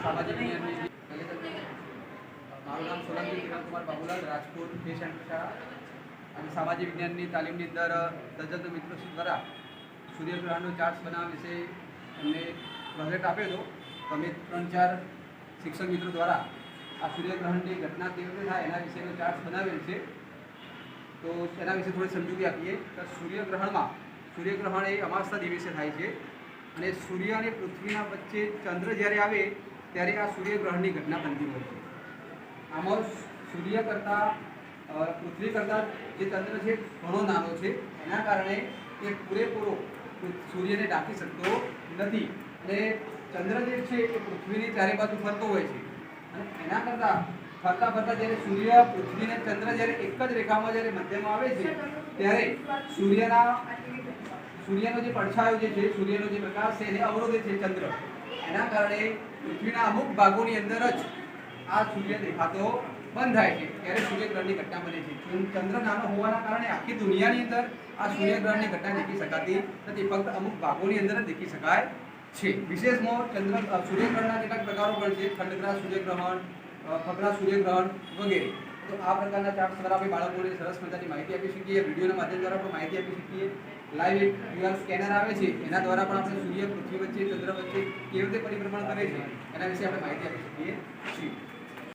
સામાજિક વિજ્ઞાનની મારું નામ સોલંકી કિરણ કુમાર બાબુલાલ, રાજકોટ એ સેન્ટર શાળા અને સામાજિક વિજ્ઞાનની તાલીમની અંદર તજજ્ઞ મિત્રો દ્વારા સૂર્યગ્રહણનો ચાર્ટ્સ બનાવવા વિશે અમને પ્રોજેક્ટ આપ્યો હતો. તો અમે 3-4 શિક્ષક મિત્રો દ્વારા આ સૂર્યગ્રહણની ઘટના કેવી રીતે થાય એના વિશેનો ચાર્ટ્સ બનાવેલ છે. તો એના વિશે થોડી સમજૂતી આપીએ કે સૂર્યગ્રહણ એ અમાસના દિવસે થાય છે અને સૂર્ય અને પૃથ્વીના વચ્ચે ચંદ્ર જ્યારે આવે ત્યારે આ સૂર્યગ્રહણની ઘટના બનતી હોય છે. આમાં સૂર્ય કરતાં પૃથ્વી કરતાં જે ચંદ્ર છે ઘણો નાનો છે, એના કારણે એ પૂરેપૂરો સૂર્યને ઢાંકી શકતો નથી અને ચંદ્ર જે છે એ પૃથ્વીની ચારે બાજુ ફરતો હોય છે અને એના કરતાં ફરતા જ્યારે સૂર્ય પૃથ્વી અને ચંદ્ર જ્યારે એક જ રેખામાં જ્યારે મધ્યમાં આવે છે ત્યારે સૂર્યનો જે પડછાયો જે છે, સૂર્યનો જે પ્રકાશ છે એને અવરોધે છે ચંદ્ર. એના કારણે પૃથ્વીના અમુક ભાગોની અંદર જ આ સૂર્ય દેખાતો બંધ થાય છે ત્યારે સૂર્યગ્રહણની ઘટના બને છે. ચંદ્ર નાનો હોવાના કારણે આખી દુનિયાની અંદર આ સૂર્યગ્રહણની ઘટના દેખી શકાતી નથી, ફક્ત અમુક ભાગોની અંદર જ દેખી શકાય છે. વિશેષમાં સૂર્યગ્રહણના કેટલાક પ્રકારો પણ છે: ખંડગ્રાસ સૂર્યગ્રહણ, ખગ્રાસ સૂર્યગ્રહણ વગેરે. તો આ પ્રકારના ચાર્ટ્સ દ્વારા આપણે બાળકોને સરસ મજાની માહિતી આપી શકીએ, વિડીયોના માધ્યમ દ્વારા પણ માહિતી આપી શકીએ. લાઈવ QR સ્કેનર આવે છે એના દ્વારા પણ આપણે સૂર્ય પૃથ્વી વચ્ચે ચંદ્ર વચ્ચે કેવી રીતે પરિભ્રમણ કરે છે એના વિશે આપણે માહિતી આપી શકીએ છીએ.